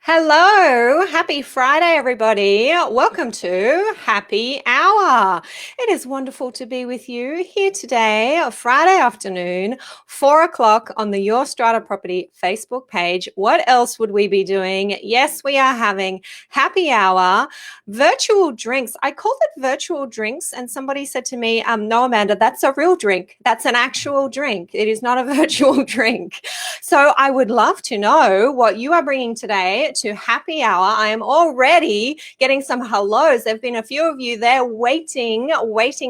Hello, happy Friday, everybody. Welcome to Happy Hour. It is wonderful to be with you here today, Friday afternoon, 4 o'clock on the Your Strata Property Facebook page. What else would we be doing? Yes, we are having happy hour, virtual drinks. I called it virtual drinks, and somebody said to me, no, Amanda, that's a real drink. That's an actual drink. It is not a virtual drink. So I would love to know what you are bringing today to happy hour. I am already getting some hellos. There have been a few of you there waiting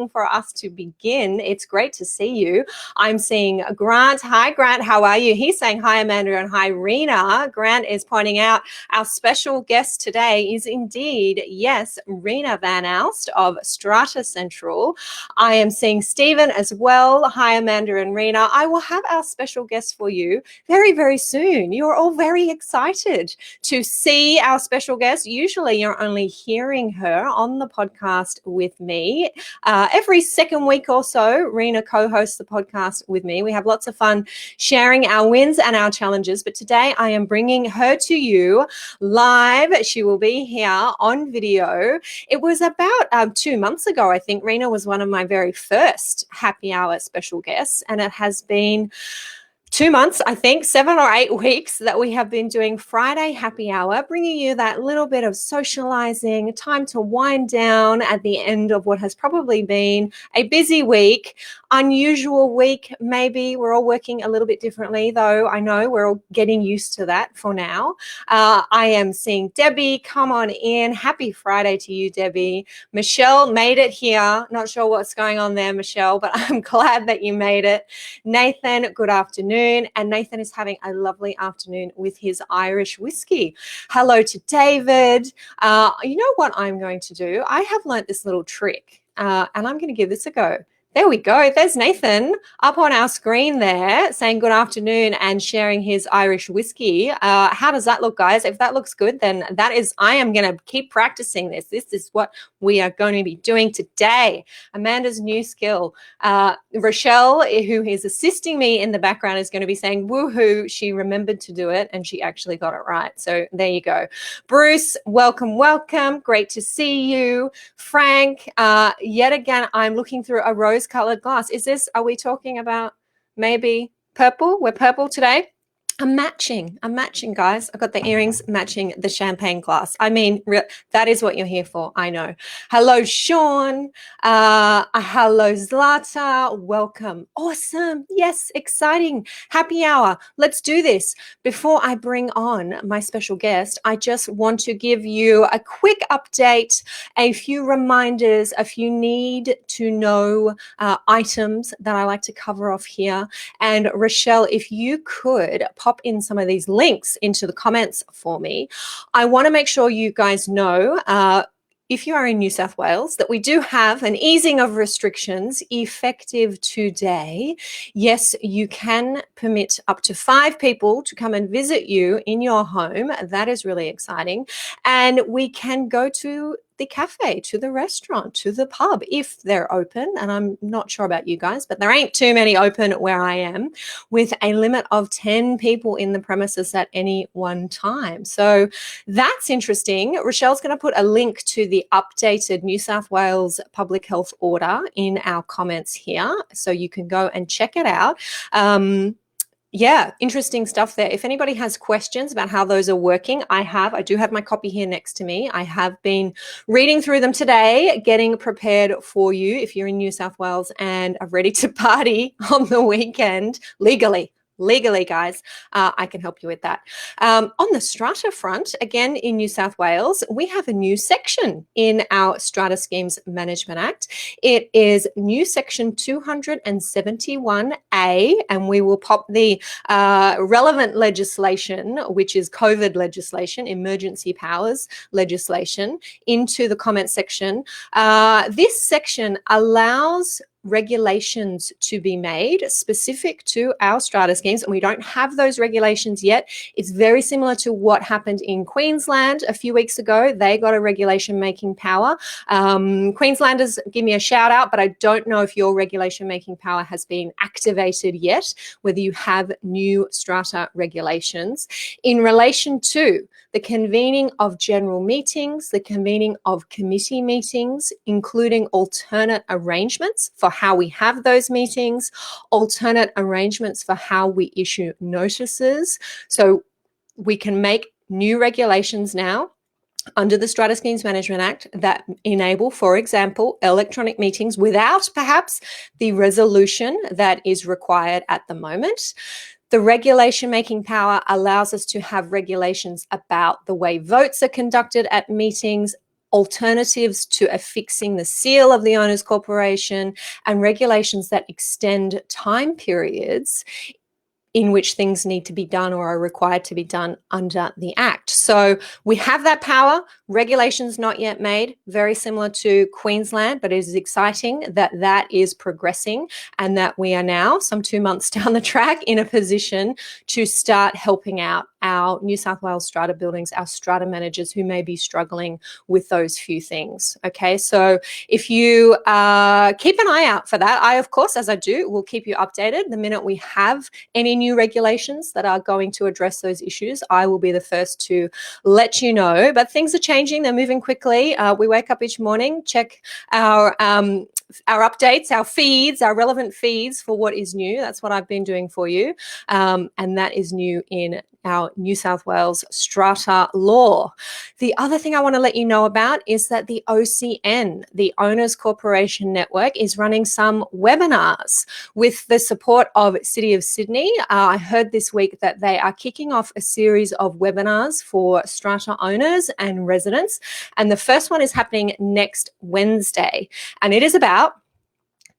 for us to begin. It's great to see you. I'm seeing Grant. Hi, Grant. How are you? He's saying hi, Amanda, and hi, Reena. Grant is pointing out our special guest today is indeed, yes, Reena Van Aalst of Strata Central. I am seeing Stephen as well. Hi, Amanda and Reena. I will have our special guest for you very, very soon. You're all very excited to see our special guest. Usually you're only hearing her on the podcast with me. Every second week or so, Reena co-hosts the podcast with me. We have lots of fun sharing our wins and our challenges, but today I am bringing her to you live. She will be here on video. It was about 2 months ago, I think. Reena was one of my very first happy hour special guests, and it has been 2 months, I think, 7 or 8 weeks that we have been doing Friday happy hour, bringing you that little bit of socializing, time to wind down at the end of what has probably been a busy week, unusual week, maybe. We're all working a little bit differently, though I know we're all getting used to that for now. I am seeing Debbie come on in. Happy Friday to you, Debbie. Michelle made it here. Not sure what's going on there, Michelle, but I'm glad that you made it. Nathan, good afternoon. And Nathan is having a lovely afternoon with his Irish whiskey. Hello to David. You know what I'm going to do? I have learnt this little trick, and I'm going to give this a go. There we go. There's Nathan up on our screen there saying good afternoon and sharing his Irish whiskey. How does that look, guys? If that looks good, then I am going to keep practicing this. This is what we are going to be doing today. Amanda's new skill. Rochelle, who is assisting me in the background, is going to be saying, woohoo, she remembered to do it and she actually got it right. So there you go. Bruce, welcome, welcome. Great to see you. Frank, yet again, I'm looking through a rose-colored glass. Are we talking about maybe purple? We're purple today. I'm matching, guys. I got the earrings matching the champagne glass. I mean, that is what you're here for. I know. Hello, Sean. Hello, Zlata. Welcome. Awesome. Yes, exciting. Happy hour. Let's do this. Before I bring on my special guest, I just want to give you a quick update, a few reminders, a few need to know items that I like to cover off here. And Rochelle, if you could pop in some of these links into the comments for me. I want to make sure you guys know, if you are in New South Wales, that we do have an easing of restrictions effective today. Yes, you can permit up to 5 people to come and visit you in your home. That is really exciting. And we can go to the cafe, to the restaurant, to the pub if they're open. And I'm not sure about you guys, but there ain't too many open where I am, with a limit of 10 people in the premises at any one time. So that's interesting. Rochelle's going to put a link to the updated New South Wales public health order in our comments here, so you can go and check it out. Yeah, interesting stuff there. If anybody has questions about how those are working, I do have my copy here next to me. I have been reading through them today, getting prepared for you if you're in New South Wales and are ready to party on the weekend legally, guys. I can help you with that. On the Strata front, again in New South Wales, we have a new section in our Strata Schemes Management Act. It is new section 271A, and we will pop the relevant legislation, which is COVID legislation, emergency powers legislation, into the comment section. This section allows regulations to be made specific to our strata schemes, and we don't have those regulations yet. It's very similar to what happened in Queensland a few weeks ago. They got a regulation making power. Queenslanders, give me a shout out, but I don't know if your regulation making power has been activated yet, whether you have new strata regulations in relation to the convening of general meetings, the convening of committee meetings, including alternate arrangements for how we have those meetings, alternate arrangements for how we issue notices. So we can make new regulations now under the Strata Schemes Management Act that enable, for example, electronic meetings without perhaps the resolution that is required at the moment. The regulation making power allows us to have regulations about the way votes are conducted at meetings, alternatives to affixing the seal of the owner's corporation, and regulations that extend time periods in which things need to be done or are required to be done under the Act. So we have that power. Regulations not yet made, very similar to Queensland, but it is exciting that that is progressing and that we are now, some 2 months down the track, in a position to start helping out our New South Wales strata buildings, our strata managers who may be struggling with those few things. Okay, so if you keep an eye out for that, I, of course, as I do, will keep you updated. The minute we have any new regulations that are going to address those issues, I will be the first to let you know. But things are changing, they're moving quickly. We wake up each morning, check our updates, our feeds, our relevant feeds for what is new. That's what I've been doing for you. And that is new in our New South Wales strata law. The other thing I want to let you know about is that the OCN, the Owners Corporation Network, is running some webinars with the support of City of Sydney. I heard this week that they are kicking off a series of webinars for strata owners and residents. And the first one is happening next Wednesday. And it is about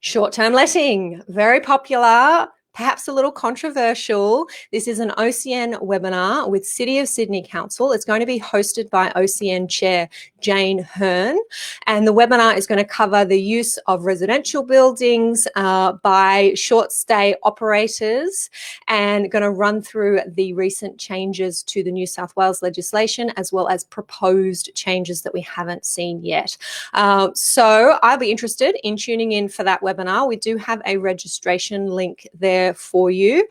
short-term letting, very popular, perhaps a little controversial. This is an OCN webinar with City of Sydney Council. It's going to be hosted by OCN Chair Jane Hearn, and the webinar is going to cover the use of residential buildings by short stay operators, and going to run through the recent changes to the New South Wales legislation as well as proposed changes that we haven't seen yet. So I'll be interested in tuning in for that webinar. We do have a registration link there for you.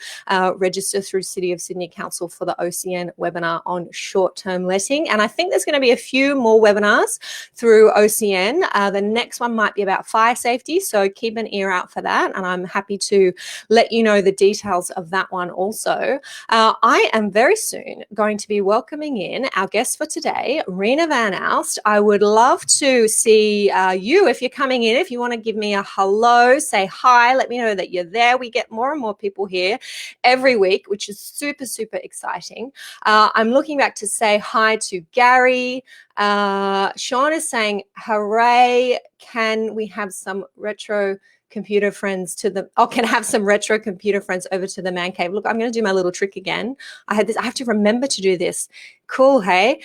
Register through City of Sydney Council for the OCN webinar on short-term letting. And I think there's going to be a few more webinars through OCN. The next one might be about fire safety, so keep an ear out for that. And I'm happy to let you know the details of that one also. I am very soon going to be welcoming in our guest for today, Reena van Aalst. I would love to see you if you're coming in. If you want to give me a hello, say hi, let me know that you're there. We get more and more people here every week, which is super, super exciting. I'm looking back to say hi to Gary. Sean is saying, hooray, can we have some retro computer friends can have some retro computer friends over to the man cave. Look, I'm going to do my little trick again. I have to remember to do this. Cool, hey?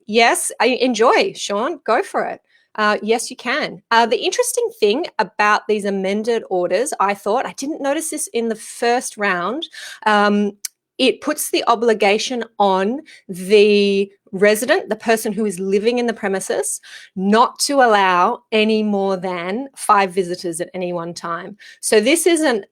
Yes, I enjoy, Sean, go for it. Yes, you can. The interesting thing about these amended orders, I didn't notice this in the first round. It puts the obligation on the resident, the person who is living in the premises, not to allow any more than 5 visitors at any one time. So this isn't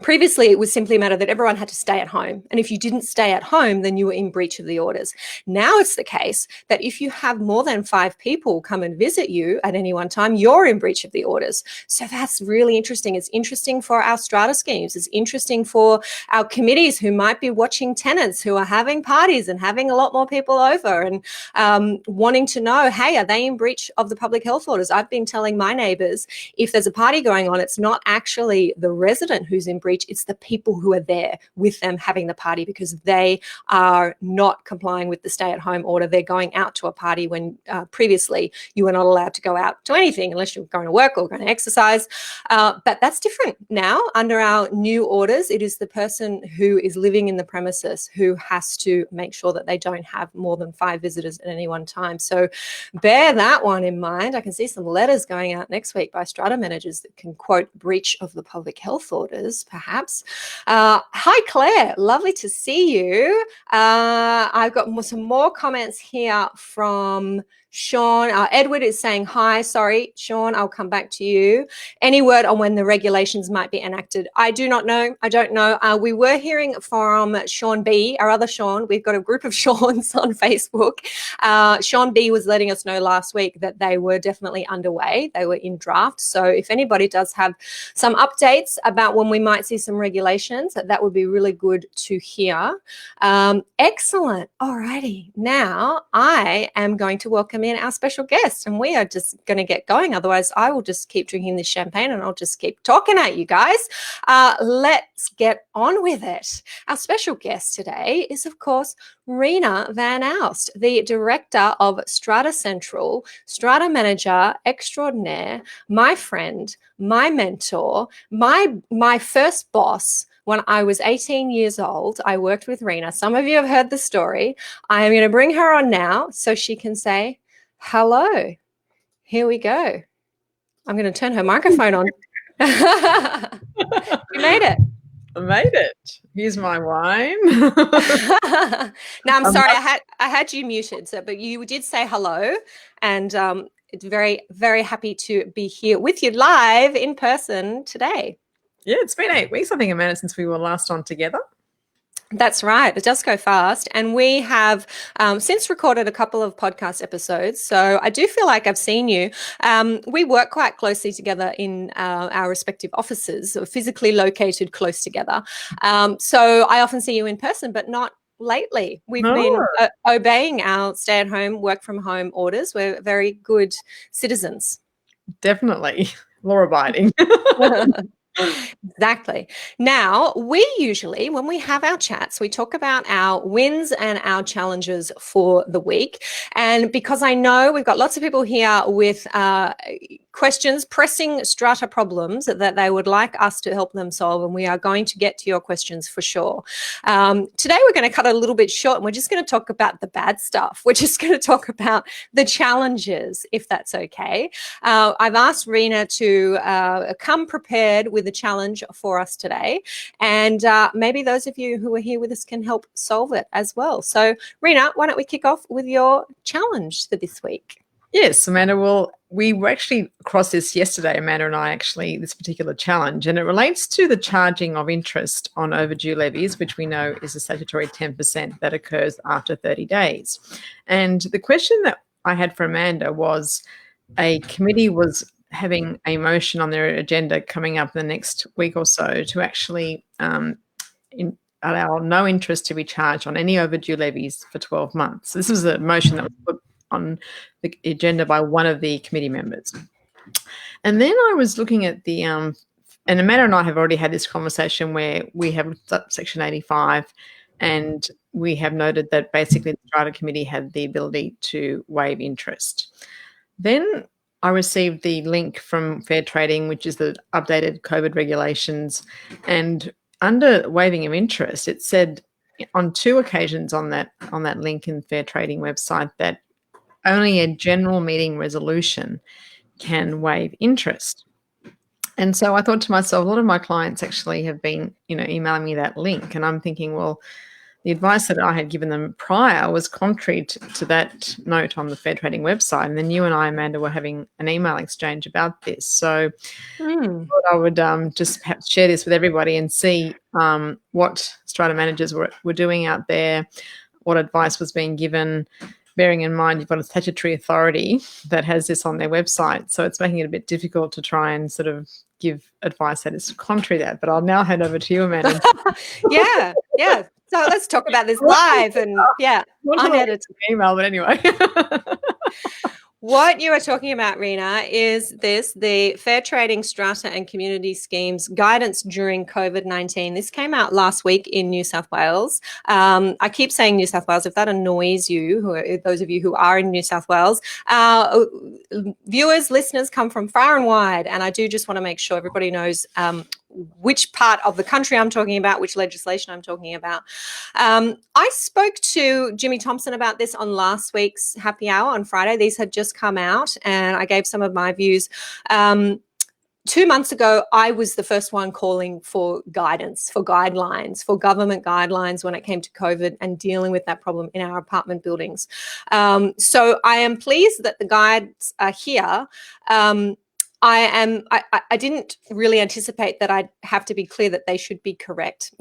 previously, it was simply a matter that everyone had to stay at home. And if you didn't stay at home, then you were in breach of the orders. Now it's the case that if you have more than 5 people come and visit you at any one time, you're in breach of the orders. So that's really interesting. It's interesting for our strata schemes. It's interesting for our committees who might be watching tenants who are having parties and having a lot more people over and wanting to know, hey, are they in breach of the public health orders? I've been telling my neighbours, if there's a party going on, it's not actually the resident who's in breach breach. It's the people who are there with them having the party because they are not complying with the stay-at-home order. They're going out to a party when previously you were not allowed to go out to anything unless you're going to work or going to exercise. But that's different now. Under our new orders, it is the person who is living in the premises who has to make sure that they don't have more than 5 visitors at any one time. So bear that one in mind. I can see some letters going out next week by Strata managers that can quote breach of the public health orders, perhaps. Hi, Claire. Lovely to see you. I've got some more comments here from Sean. Edward is saying hi. Sorry, Sean, I'll come back to you. Any word on when the regulations might be enacted? I do not know. I don't know. We were hearing from Sean B, our other Sean. We've got a group of Seans on Facebook. Sean B was letting us know last week that they were definitely underway. They were in draft. So if anybody does have some updates about when we might see some regulations, that would be really good to hear. Excellent. All righty. Now I am going to welcome in our special guest, and we are just going to get going. Otherwise, I will just keep drinking this champagne and I'll just keep talking at you guys. Let's get on with it. Our special guest today is, of course, Reena van Aalst, the director of Strata Central, Strata Manager Extraordinaire, my friend, my mentor, my first boss. When I was 18 years old, I worked with Reena. Some of you have heard the story. I am going to bring her on now so she can say hello. Here we go. I'm going to turn her microphone on. You made it. I made it. Here's my wine. Now, I'm sorry, I had you muted, but you did say hello, and it's very, very happy to be here with you live in person today. Yeah, it's been 8 weeks, I think, Amanda, since we were last on together. That's right. It does go fast. And we have since recorded a couple of podcast episodes. So I do feel like I've seen you. We work quite closely together in our respective offices, physically located close together. So I often see you in person, but not lately. We've been obeying our stay-at-home, work-from-home orders. We're very good citizens. Definitely. Law-abiding. Exactly. Now, we usually, when we have our chats, we talk about our wins and our challenges for the week. And because I know we've got lots of people here with questions, pressing strata problems that they would like us to help them solve, and we are going to get to your questions for sure. Today, we're going to cut it a little bit short, and we're just going to talk about the bad stuff. We're just going to talk about the challenges, if that's okay. I've asked Reena to come prepared with a challenge for us today, and maybe those of you who are here with us can help solve it as well. So, Reena, why don't we kick off with your challenge for this week? Yes, Amanda. Well, we were actually across this yesterday, Amanda and I, this particular challenge, and it relates to the charging of interest on overdue levies, which we know is a statutory 10% that occurs after 30 days. And the question that I had for Amanda was, a committee was having a motion on their agenda coming up in the next week or so to actually allow no interest to be charged on any overdue levies for 12 months. So this was a motion that was put on the agenda by one of the committee members. And then I was looking at the, and Amanda and I have already had this conversation where we have Section 85, and we have noted that basically the Strata Committee had the ability to waive interest. Then I received the link from Fair Trading, which is the updated COVID regulations, and under waiving of interest, it said on 2 occasions on that link in Fair Trading website that only a general meeting resolution can waive interest. And so I thought to myself, a lot of my clients actually have been, emailing me that link, and I'm thinking, well, the advice that I had given them prior was contrary to that note on the Fair Trading website. And then you and I, Amanda, were having an email exchange about this. So I thought I would just perhaps share this with everybody and see what strata managers were doing out there, what advice was being given, bearing in mind you've got a statutory authority that has this on their website. So it's making it a bit difficult to try and sort of give advice that is contrary to that. But I'll now hand over to you, Amanda. Yeah. So let's talk about this live and unedited email, but anyway. What you are talking about, Reena, is the Fair Trading Strata and Community Schemes guidance during COVID-19. This came out last week in New South Wales. I keep saying New South Wales. If that annoys you, those of you who are in New South Wales, viewers, listeners come from far and wide, and I do just want to make sure everybody knows which part of the country I'm talking about, which legislation I'm talking about. I spoke to Jimmy Thompson about this on last week's Happy Hour on Friday. These had just come out, and I gave some of my views. 2 months ago, I was the first one calling for guidance, for guidelines, for government guidelines when it came to COVID and dealing with that problem in our apartment buildings. So I am pleased that the guides are here. I didn't really anticipate that I'd have to be clear that they should be correct,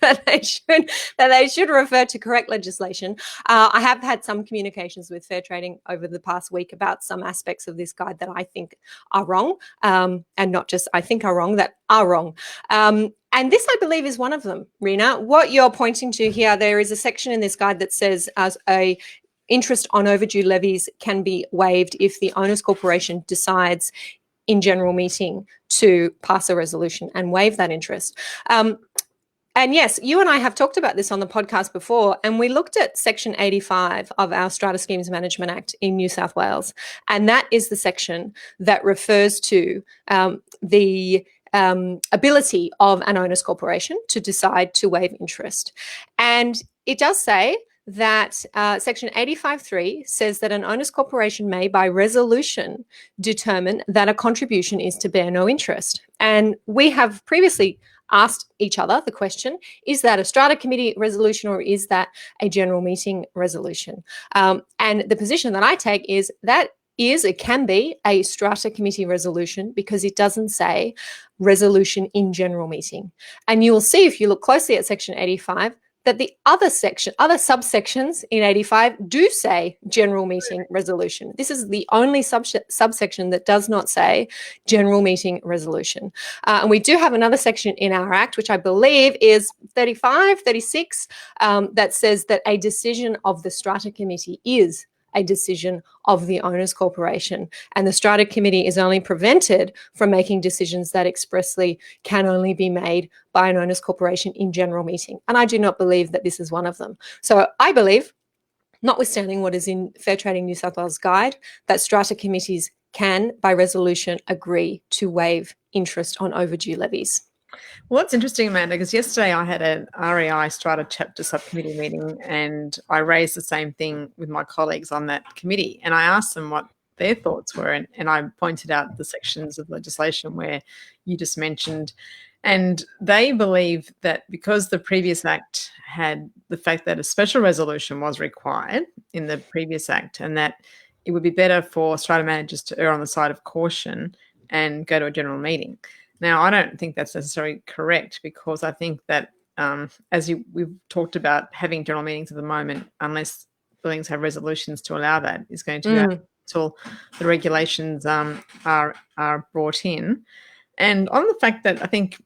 that they should refer to correct legislation. I have had some communications with Fair Trading over the past week about some aspects of this guide that I think are wrong, and not just I think are wrong, that are wrong. And this, I believe, is one of them, Reena. What you're pointing to here, there is a section in this guide that says as a interest on overdue levies can be waived if the owner's corporation decides in general meeting to pass a resolution and waive that interest. And yes, you and I have talked about this on the podcast before, and we looked at Section 85 of our Strata Schemes Management Act in New South Wales, and that is the section that refers to the ability of an owner's corporation to decide to waive interest. And it does say that Section 85.3 says that an owner's corporation may, by resolution, determine that a contribution is to bear no interest. And we have previously asked each other the question, is that a strata committee resolution or is that a general meeting resolution? And the position that I take is that it can be a strata committee resolution because it doesn't say resolution in general meeting. And you will see if you look closely at Section 85 that the other subsections in 85 do say general meeting resolution. This is the only subsection that does not say general meeting resolution. And we do have another section in our Act, which I believe is 35, 36, that says that a decision of the Strata Committee is a decision of the owner's corporation. And the Strata Committee is only prevented from making decisions that expressly can only be made by an owner's corporation in general meeting. And I do not believe that this is one of them. So I believe, notwithstanding what is in Fair Trading New South Wales Guide, that Strata Committees can, by resolution, agree to waive interest on overdue levies. Well, that's interesting, Amanda, because yesterday I had an REI Strata chapter subcommittee meeting and I raised the same thing with my colleagues on that committee. And I asked them what their thoughts were. And I pointed out the sections of legislation where you just mentioned. And they believe that because the previous Act had the fact that a special resolution was required in the previous Act and that it would be better for strata managers to err on the side of caution and go to a general meeting. Now, I don't think that's necessarily correct because I think that, we've talked about, having general meetings at the moment, unless buildings have resolutions to allow that, is going to be until the regulations are brought in. And on the fact that I think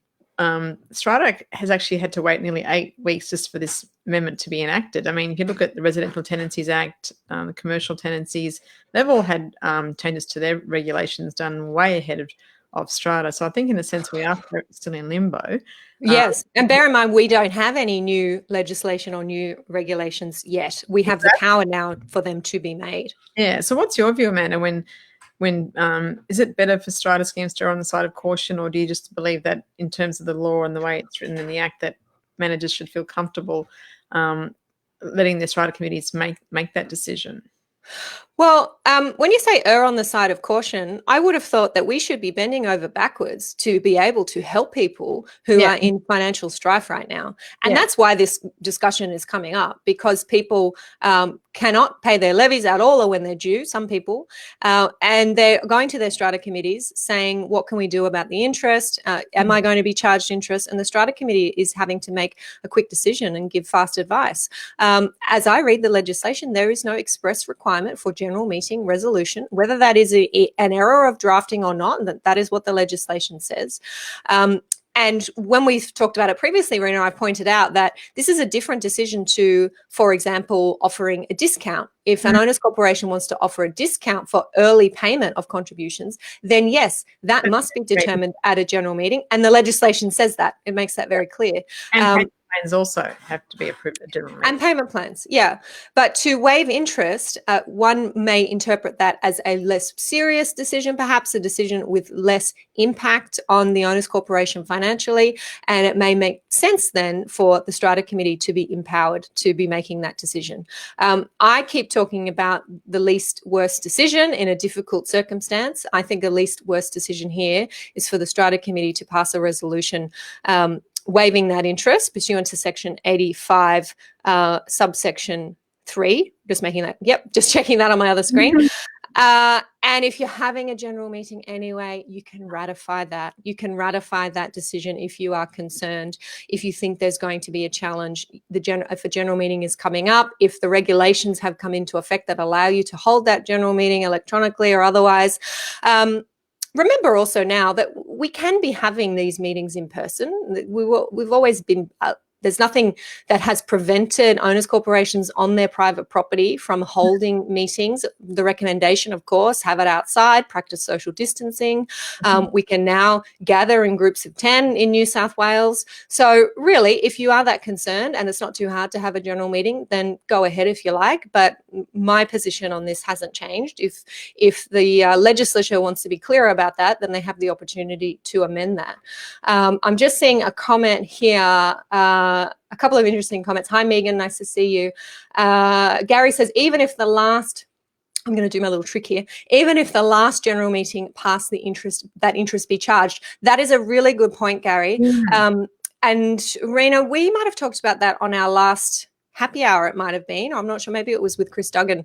Strata has actually had to wait nearly 8 weeks just for this amendment to be enacted. I mean, if you look at the Residential Tenancies Act, the commercial tenancies, they've all had changes to their regulations done way ahead of Strata. So I think in a sense we are still in limbo. Yes. And bear in mind, we don't have any new legislation or new regulations yet. We have the power now for them to be made. Yeah. So what's your view, Amanda, when is it better for strata schemes to err on the side of caution, or do you just believe that in terms of the law and the way it's written in the Act that managers should feel comfortable letting their strata committees make that decision? Well, when you say err on the side of caution, I would have thought that we should be bending over backwards to be able to help people who are in financial strife right now. And that's why this discussion is coming up, because people cannot pay their levies at all or when they're due, some people, and they're going to their strata committees saying, what can we do about the interest? Am I going to be charged interest? And the strata committee is having to make a quick decision and give fast advice. As I read the legislation, there is no express requirement for general meeting resolution, whether that is an error of drafting or not, that is what the legislation says. And when we've talked about it previously, Reena, I pointed out that this is a different decision to, for example, offering a discount. If an owners corporation wants to offer a discount for early payment of contributions, then yes, that must be determined at a general meeting. And the legislation says that. It makes that very clear. And payment plans also have to be approved at general meeting. And payment plans, yeah. But to waive interest, one may interpret that as a less serious decision, perhaps a decision with less impact on the owners corporation financially. And it may make sense then for the Strata Committee to be empowered to be making that decision. I keep talking about the least worst decision in a difficult circumstance. I think the least worst decision here is for the Strata Committee to pass a resolution waiving that interest pursuant to section 85 subsection 3. Just making that, just checking that on my other screen. And if you're having a general meeting anyway, you can ratify that. You can ratify that decision if you are concerned, if you think there's going to be a challenge. If a general meeting is coming up, if the regulations have come into effect that allow you to hold that general meeting electronically or otherwise. Remember also now that we can be having these meetings in person. We've always been there's nothing that has prevented owners corporations on their private property from holding meetings. The recommendation, of course, have it outside, practice social distancing. We can now gather in groups of 10 in New South Wales. So really, if you are that concerned and it's not too hard to have a general meeting, then go ahead if you like. But my position on this hasn't changed. If the legislature wants to be clear about that, then they have the opportunity to amend that. I'm just seeing a comment here. A couple of interesting comments. Hi, Megan. Nice to see you. Gary says, even if the last, I'm going to do my little trick here, even if the last general meeting passed the interest, that interest be charged. That is a really good point, Gary. And Reena, we might have talked about that on our last happy hour, it might have been. I'm not sure. Maybe it was with Chris Duggan.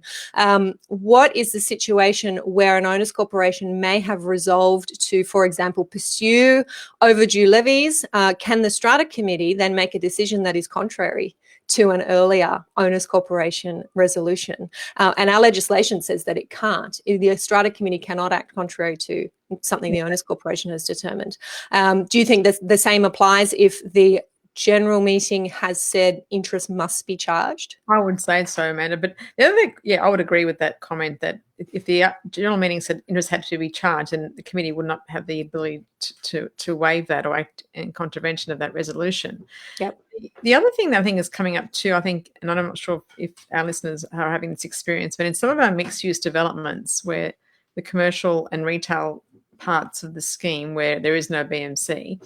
What is the situation where an owners corporation may have resolved to, for example, pursue overdue levies? Can the Strata Committee then make a decision that is contrary to an earlier owners corporation resolution? And our legislation says that it can't. The Strata Committee cannot act contrary to something the owners corporation has determined. Do you think that the same applies if the general meeting has said interest must be charged? I would say so, Amanda. But the other thing, I would agree with that comment that if the general meeting said interest had to be charged, then the committee would not have the ability to waive that or act in contravention of that resolution. Yep. The other thing that I think is coming up too, I think, and I'm not sure if our listeners are having this experience, but in some of our mixed-use developments where the commercial and retail parts of the scheme where there is no BMC,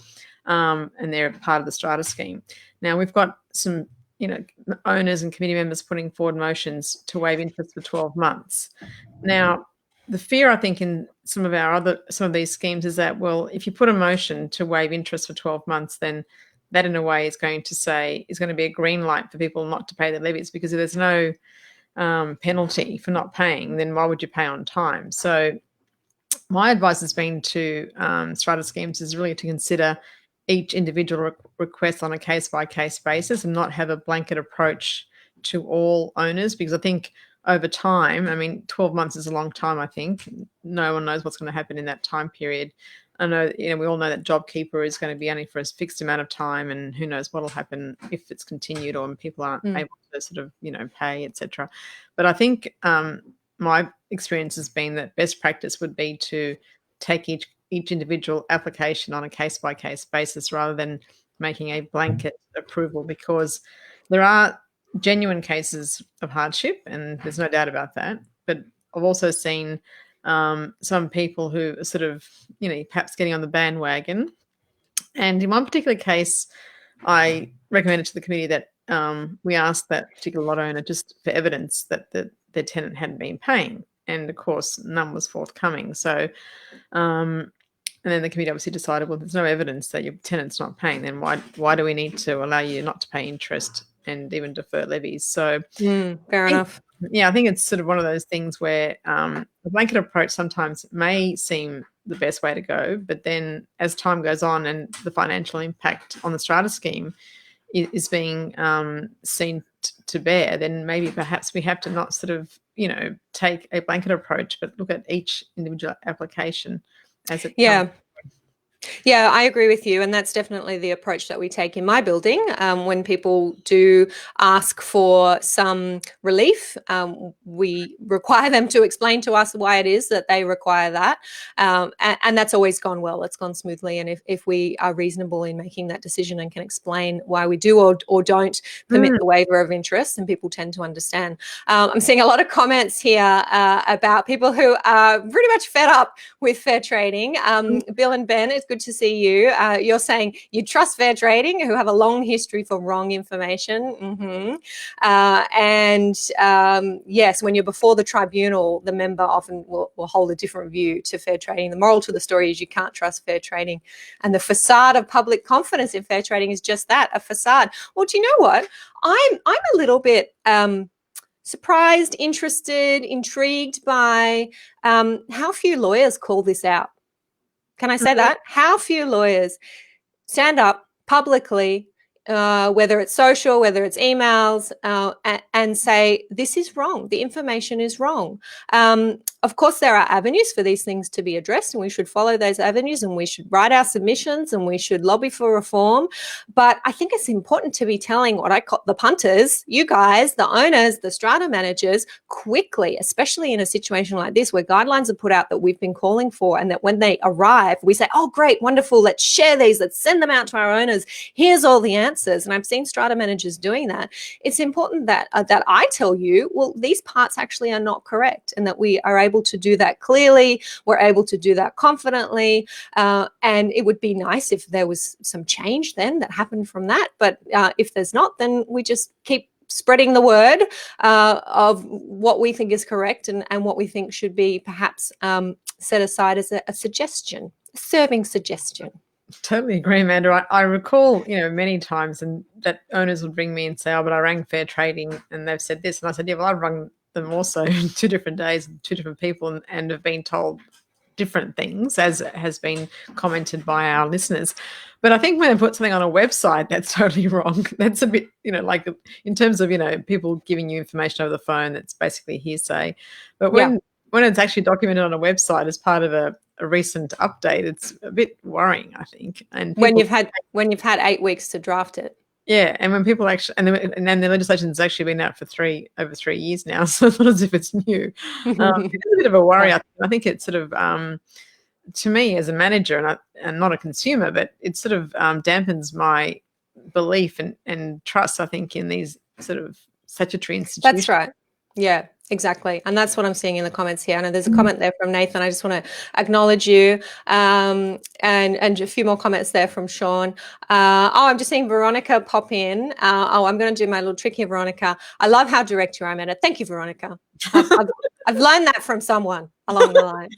and they're part of the Strata scheme. Now we've got some, owners and committee members putting forward motions to waive interest for 12 months. Now, the fear I think in some of these schemes is that, well, if you put a motion to waive interest for 12 months, then that in a way is going to be a green light for people not to pay their levies, because if there's no penalty for not paying, then why would you pay on time? So my advice has been to Strata schemes is really to consider each individual request on a case-by-case basis and not have a blanket approach to all owners, because I think over time, 12 months is a long time, I think. No one knows what's going to happen in that time period. I know, we all know that JobKeeper is going to be only for a fixed amount of time, and who knows what will happen if it's continued or people aren't able to sort of, pay, etc. But I think my experience has been that best practice would be to take each individual application on a case-by-case basis rather than making a blanket approval, because there are genuine cases of hardship, and there's no doubt about that. But I've also seen some people who are sort of, perhaps getting on the bandwagon. And in one particular case, I recommended to the committee that we asked that particular lot owner just for evidence that their tenant hadn't been paying. And, of course, none was forthcoming. So and then the committee obviously decided, well, there's no evidence that your tenant's not paying, then why do we need to allow you not to pay interest and even defer levies? So fair enough. Yeah, I think it's sort of one of those things where the blanket approach sometimes may seem the best way to go, but then as time goes on and the financial impact on the Strata scheme is being seen to bear, then maybe perhaps we have to not sort of, take a blanket approach, but look at each individual application as it comes. Yeah, I agree with you. And that's definitely the approach that we take in my building. When people do ask for some relief, we require them to explain to us why it is that they require that. And that's always gone well. It's gone smoothly. And if we are reasonable in making that decision and can explain why we do or don't permit Mm. the waiver of interest, then people tend to understand. I'm seeing a lot of comments here about people who are pretty much fed up with fair trading. Bill and Ben, it's good to see you. You're saying you trust fair trading, who have a long history for wrong information. And yes, when you're before the tribunal, the member often will hold a different view to fair trading. The moral to the story is you can't trust fair trading. And the facade of public confidence in fair trading is just that, a facade. Well, do you know what? I'm a little bit surprised, interested, intrigued by how few lawyers call this out. Can I say that? How few lawyers stand up publicly, whether it's social, whether it's emails, and say, this is wrong. The information is wrong. Of course, there are avenues for these things to be addressed, and we should follow those avenues, and we should write our submissions, and we should lobby for reform. But I think it's important to be telling what I call the punters, you guys, the owners, the strata managers, quickly, especially in a situation like this where guidelines are put out that we've been calling for, and that when they arrive, we say, oh, great, wonderful, let's share these, let's send them out to our owners. Here's all the answers. And I've seen strata managers doing that. It's important that that I tell you, well, these parts actually are not correct, and that we are able to do that clearly. We're able to do that confidently. And it would be nice if there was some change then that happened from that. But if there's not, then we just keep spreading the word of what we think is correct and what we think should be perhaps set aside as a suggestion, a serving suggestion. Totally agree, Amanda. I recall, many times and that owners would ring me and say, oh, but I rang Fair Trading and they've said this. And I said, yeah, well, I've rung them also 2 different days, 2 different people, and have been told different things, as has been commented by our listeners. But I think when they put something on a website, that's totally wrong. That's a bit, like in terms of, people giving you information over the phone, that's basically hearsay. But when it's actually documented on a website as part of a recent update, it's a bit worrying, I think. And when you've had 8 weeks to draft it. Yeah, and when people actually, and then the legislation's actually been out for over 3 years now, so it's not as if it's new. It's a bit of a worry. I think it's sort of, to me as a manager and not a consumer, but it sort of dampens my belief and trust, I think, in these sort of statutory institutions. That's right. Yeah, exactly. And that's what I'm seeing in the comments here. I know there's a comment there from Nathan. I just want to acknowledge you. And a few more comments there from Sean. I'm just seeing Veronica pop in. I'm going to do my little trick here, Veronica. I love how direct you are, Amanda. Thank you, Veronica. I've learned that from someone along the lines.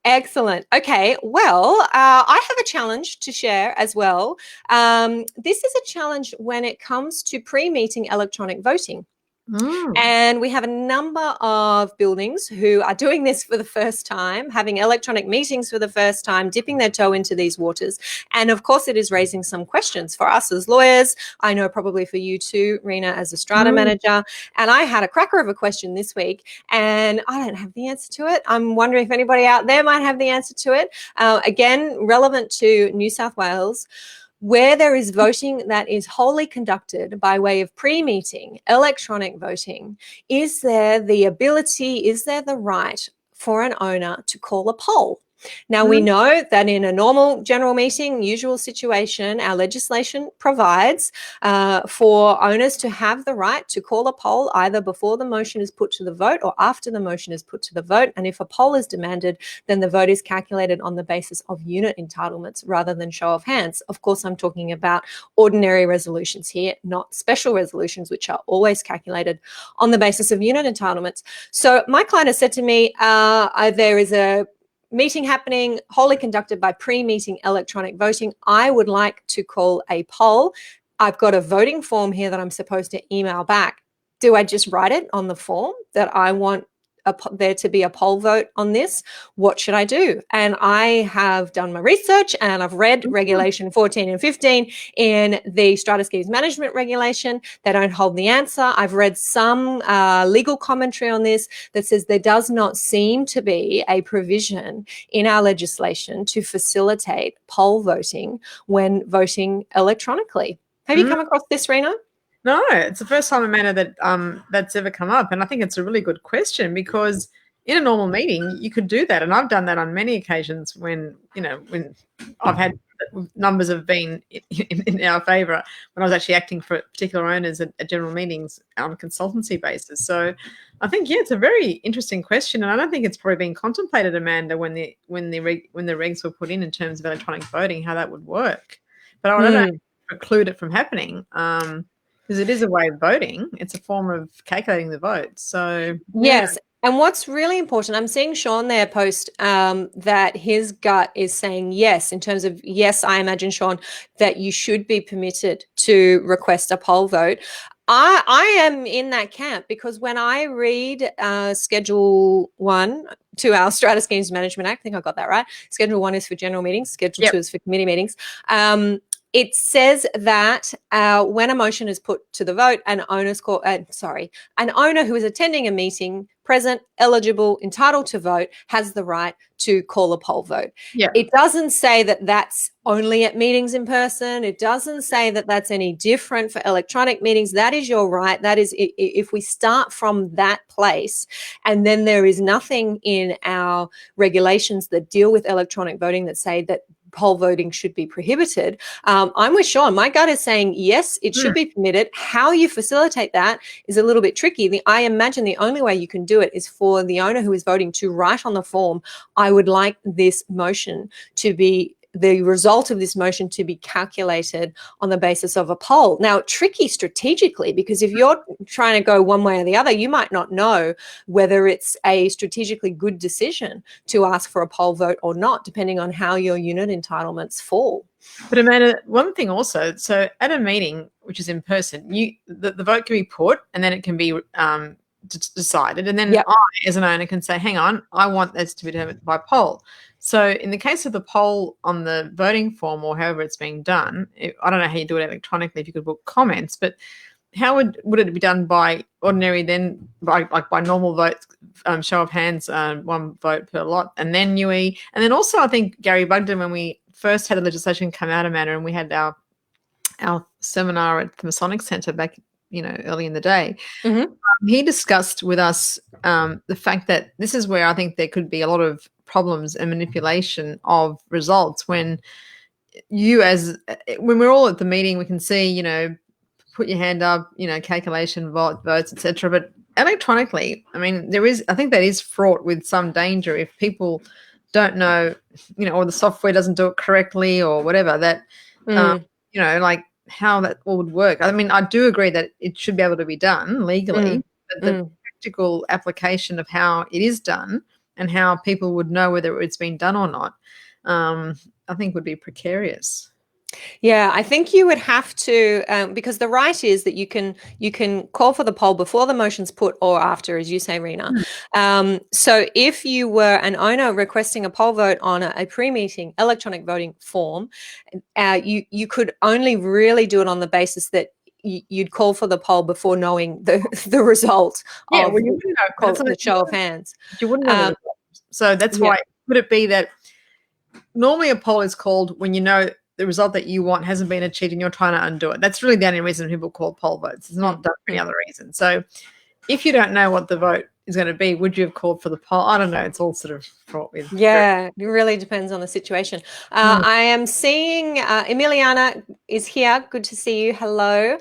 Excellent. Okay. Well, I have a challenge to share as well. This is a challenge when it comes to pre-meeting electronic voting. And we have a number of buildings who are doing this for the first time, having electronic meetings for the first time, dipping their toe into these waters. And of course, it is raising some questions for us as lawyers. I know probably for you too, Reena, as a strata manager. And I had a cracker of a question this week, and I don't have the answer to it. I'm wondering if anybody out there might have the answer to it. Again, relevant to New South Wales. Where there is voting that is wholly conducted by way of pre-meeting, electronic voting, is there the right for an owner to call a poll? Now, we know that in a normal general meeting, usual situation, our legislation provides for owners to have the right to call a poll either before the motion is put to the vote or after the motion is put to the vote. And if a poll is demanded, then the vote is calculated on the basis of unit entitlements rather than show of hands. Of course, I'm talking about ordinary resolutions here, not special resolutions, which are always calculated on the basis of unit entitlements. So my client has said to me, there is a meeting happening wholly conducted by pre-meeting electronic voting. I would like to call a poll. I've got a voting form here that I'm supposed to email back. Do I just write it on the form that I want there to be a poll vote on this. What should I do? And I have done my research and I've read Regulation 14 and 15 in the Strata Schemes Management Regulation. They don't hold the answer. I've read some legal commentary on this that says there does not seem to be a provision in our legislation to facilitate poll voting when voting electronically. Have you come across this, Reena? No, it's the first time, Amanda, that that's ever come up, and I think it's a really good question because in a normal meeting you could do that, and I've done that on many occasions when when I've had numbers have been in our favour when I was actually acting for particular owners at general meetings on a consultancy basis. So I think it's a very interesting question, and I don't think it's probably been contemplated, Amanda, when the regs were put in terms of electronic voting, how that would work. But I don't preclude it from happening. Because it is a way of voting. It's a form of calculating the vote. So, yes. And what's really important, I'm seeing Sean there post that his gut is saying yes, in terms of, yes, I imagine, Sean, that you should be permitted to request a poll vote. I am in that camp because when I read Schedule 1 to our Strata Schemes Management Act, I think I got that right. Schedule 1 is for general meetings. Schedule 2 is for committee meetings. It says that when a motion is put to the vote, an owner who is attending a meeting, present, eligible, entitled to vote, has the right to call a poll vote. Yeah. It doesn't say that that's only at meetings in person. It doesn't say that that's any different for electronic meetings. That is your right. That is, if we start from that place, and then there is nothing in our regulations that deal with electronic voting that say that poll voting should be prohibited. I'm with Sean. My gut is saying, yes, it should be permitted. How you facilitate that is a little bit tricky. I imagine the only way you can do it is for the owner who is voting to write on the form, I would like this motion to be, the result of this motion to be calculated on the basis of a poll. Now, tricky strategically, because if you're trying to go one way or the other, you might not know whether it's a strategically good decision to ask for a poll vote or not, depending on how your unit entitlements fall. But Amanda, one thing also, so at a meeting, which is in person, the vote can be put and then it can be decided. And then I, as an owner, can say, hang on, I want this to be determined by poll. So in the case of the poll on the voting form or however it's being done, I don't know how you do it electronically, if you could book comments, but how would it be done by ordinary then, by normal votes, show of hands, one vote per lot, and then UE? And then also I think Gary Bugden, when we first had the legislation come out of Manor and we had our seminar at the Masonic Centre back, early in the day, he discussed with us the fact that this is where I think there could be a lot of problems and manipulation of results when when we're all at the meeting, we can see, put your hand up, calculation, votes, etc. But electronically, I mean, I think that is fraught with some danger if people don't know, or the software doesn't do it correctly or whatever, that, like how that all would work. I mean, I do agree that it should be able to be done legally, but the practical application of how it is done and how people would know whether it's been done or not, I think would be precarious. Yeah, I think you would have to, because the right is that you can call for the poll before the motion's put or after, as you say, Reena. So if you were an owner requesting a poll vote on a pre-meeting electronic voting form, you could only really do it on the basis that you'd call for the poll before knowing the result of the show of hands. You wouldn't know the result. So that's why, would it be that normally a poll is called when the result that you want hasn't been achieved and you're trying to undo it? That's really the only reason people call poll votes. It's not done for any other reason. So if you don't know what the vote is going to be, would you have called for the poll? I don't know. It's all sort of fraught with. Yeah, it really depends on the situation. I am seeing Emiliana is here. Good to see you. Hello.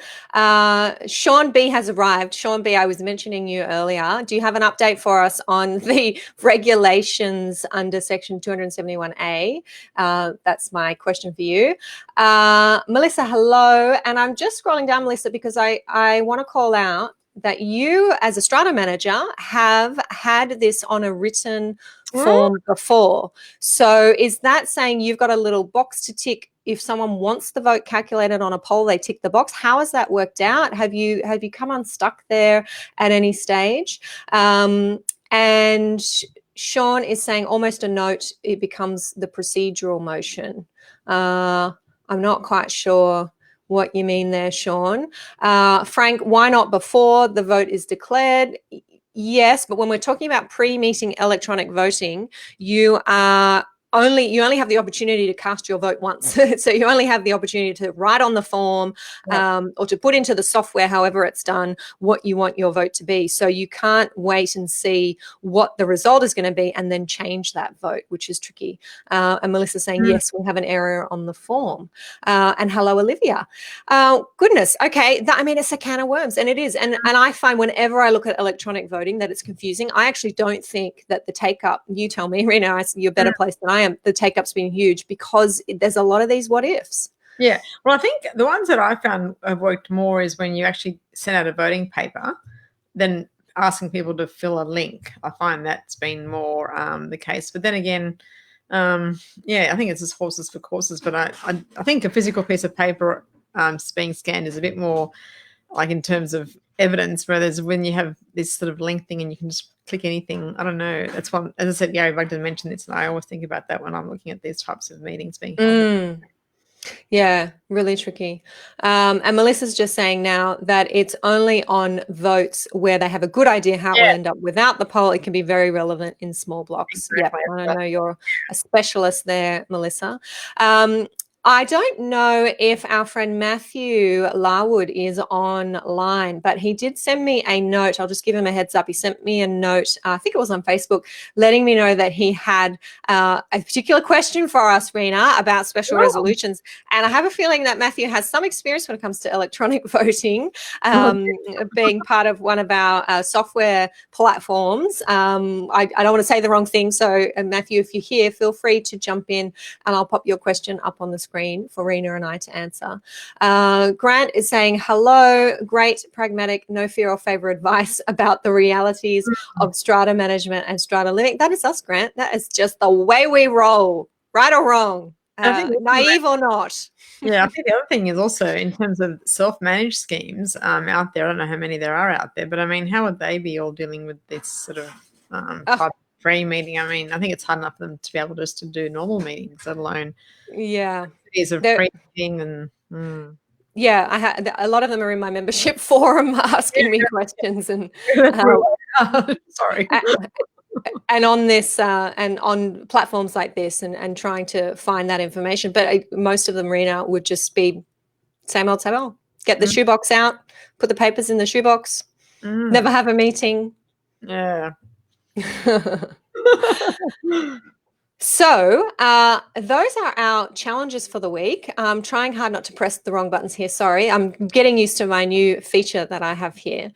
Sean B has arrived. Sean B, I was mentioning you earlier. Do you have an update for us on the regulations under Section 271A? That's my question for you. Melissa, hello. And I'm just scrolling down, Melissa, because I want to call out that you, as a strata manager, have had this on a written form before. So is that saying you've got a little box to tick? If someone wants the vote calculated on a poll, they tick the box. How has that worked out? Have you come unstuck there at any stage? And Sean is saying almost a note, it becomes the procedural motion. I'm not quite sure what you mean there, Sean. Frank, why not before the vote is declared? Yes, but when we're talking about pre-meeting electronic voting, you only have the opportunity to cast your vote once. So you only have the opportunity to write on the form or to put into the software, however it's done, what you want your vote to be. So you can't wait and see what the result is going to be and then change that vote, which is tricky. And Melissa's saying, yes, we have an error on the form. And hello, Olivia. Goodness. Okay. It's a can of worms, and it is. And I find whenever I look at electronic voting that it's confusing. I actually don't think that the take-up, you tell me, Reena, you're better placed than I am, the take-up's been huge because there's a lot of these what ifs. Yeah. Well, I think the ones that I found have worked more is when you actually send out a voting paper than asking people to fill a link. I find that's been more the case. But then again, I think it's just horses for courses. But I think a physical piece of paper being scanned is a bit more like in terms of evidence, whereas when you have this sort of link thing and you can just click anything, I don't know. That's one, as I said, Gary Bugden mentioned this, and I always think about that when I'm looking at these types of meetings being held. Yeah, really tricky. And Melissa's just saying now that it's only on votes where they have a good idea how it will end up. Without the poll, it can be very relevant in small blocks. Exactly. Yeah, I know you're a specialist there, Melissa. I don't know if our friend Matthew Larwood is online, but he did send me a note. I'll just give him a heads up. He sent me a note, I think it was on Facebook, letting me know that he had a particular question for us, Reena, about special resolutions. And I have a feeling that Matthew has some experience when it comes to electronic voting, being part of one of our software platforms. I don't want to say the wrong thing. So, Matthew, if you're here, feel free to jump in and I'll pop your question up on the screen for Reena and I to answer. Grant is saying, hello, great, pragmatic, no fear or favor advice about the realities of strata management and strata living. That is us, Grant. That is just the way we roll, right or wrong, naive or not. Yeah, I think the other thing is also in terms of self-managed schemes out there, I don't know how many there are out there, but I mean, how would they be all dealing with this sort of type of free meeting? I mean, I think it's hard enough for them to be able just to do normal meetings, let alone is a free thing. And yeah, I had a lot of them are in my membership forum asking me questions and sorry. And on this and on platforms like this and trying to find that information. But most of them, Reena, would just be same old, same old. Get the shoebox out, put the papers in the shoebox, never have a meeting. Yeah. So those are our challenges for the week. I'm trying hard not to press the wrong buttons here. Sorry, I'm getting used to my new feature that I have here.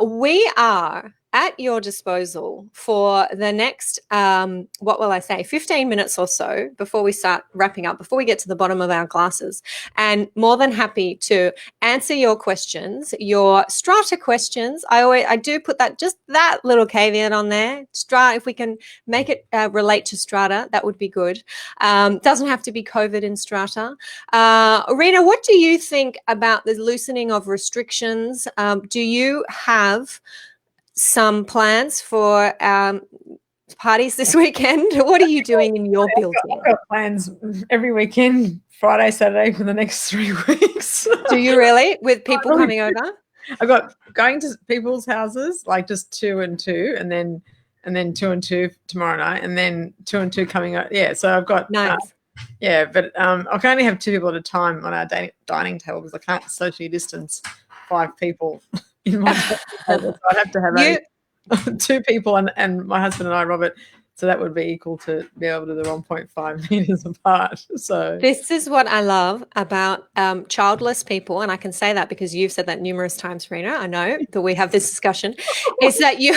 We are at your disposal for the next, 15 minutes or so before we start wrapping up, before we get to the bottom of our glasses. And more than happy to answer your questions, your strata questions. I do put that little caveat on there. Strata, if we can make it relate to strata, that would be good. Doesn't have to be COVID in strata. Reena, what do you think about the loosening of restrictions? Do you have some plans for parties this weekend? What are you doing in your building? I've got plans every weekend, Friday, Saturday for the next 3 weeks. Do you really? With people coming over? I've got going to people's houses, like just 2 and 2, and then 2 and 2 tomorrow night, and then 2 and 2 coming out. Yeah, so I've got nice. But I can only have 2 people at a time on our dining table because I can't socially distance 5 people in my table. So I'd have to have 2 people and my husband and I, Robert. So that would be equal to be able to do 1.5 meters apart. So this is what I love about childless people, and I can say that because you've said that numerous times, Reena. I know that we have this discussion. Is that you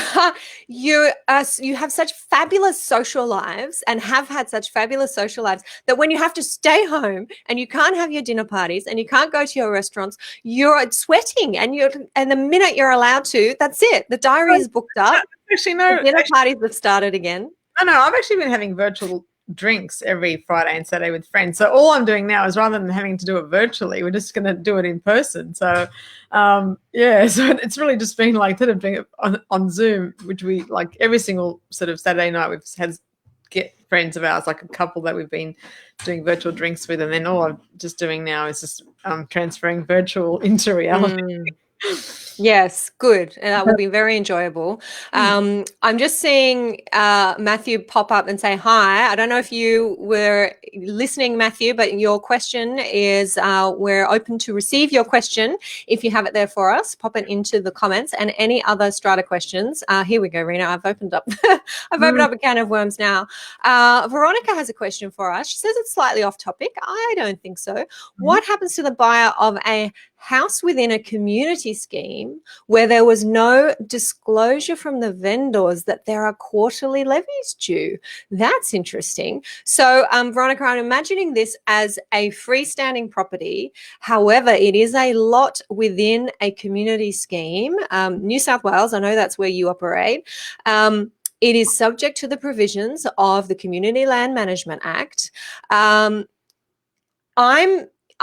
have such fabulous social lives and have had such fabulous social lives that when you have to stay home and you can't have your dinner parties and you can't go to your restaurants, you're sweating and the minute you're allowed to, that's it. The diary is booked up. Actually, no. The dinner parties have started again. No, I've actually been having virtual drinks every Friday and Saturday with friends. So all I'm doing now is, rather than having to do it virtually, we're just going to do it in person. So yeah, so it's really just been like that of doing it on Zoom, which we like every single sort of Saturday night we've had get friends of ours, like a couple that we've been doing virtual drinks with, and then all I'm just doing now is just transferring virtual into reality. Yes, good. And that will be very enjoyable. I'm just seeing Matthew pop up and say hi. I don't know if you were listening, Matthew, but your question is we're open to receive your question. If you have it there for us, pop it into the comments, and any other Strata questions. Here we go, Reena. I've opened up I've opened up a can of worms now. Veronica has a question for us. She says it's slightly off topic. I don't think so. What happens to the buyer of a house within a community scheme where there was no disclosure from the vendors that there are quarterly levies due? That's interesting. So, Veronica, I'm imagining this as a freestanding property. However, it is a lot within a community scheme. New South Wales, I know that's where you operate. It is subject to the provisions of the Community Land Management Act.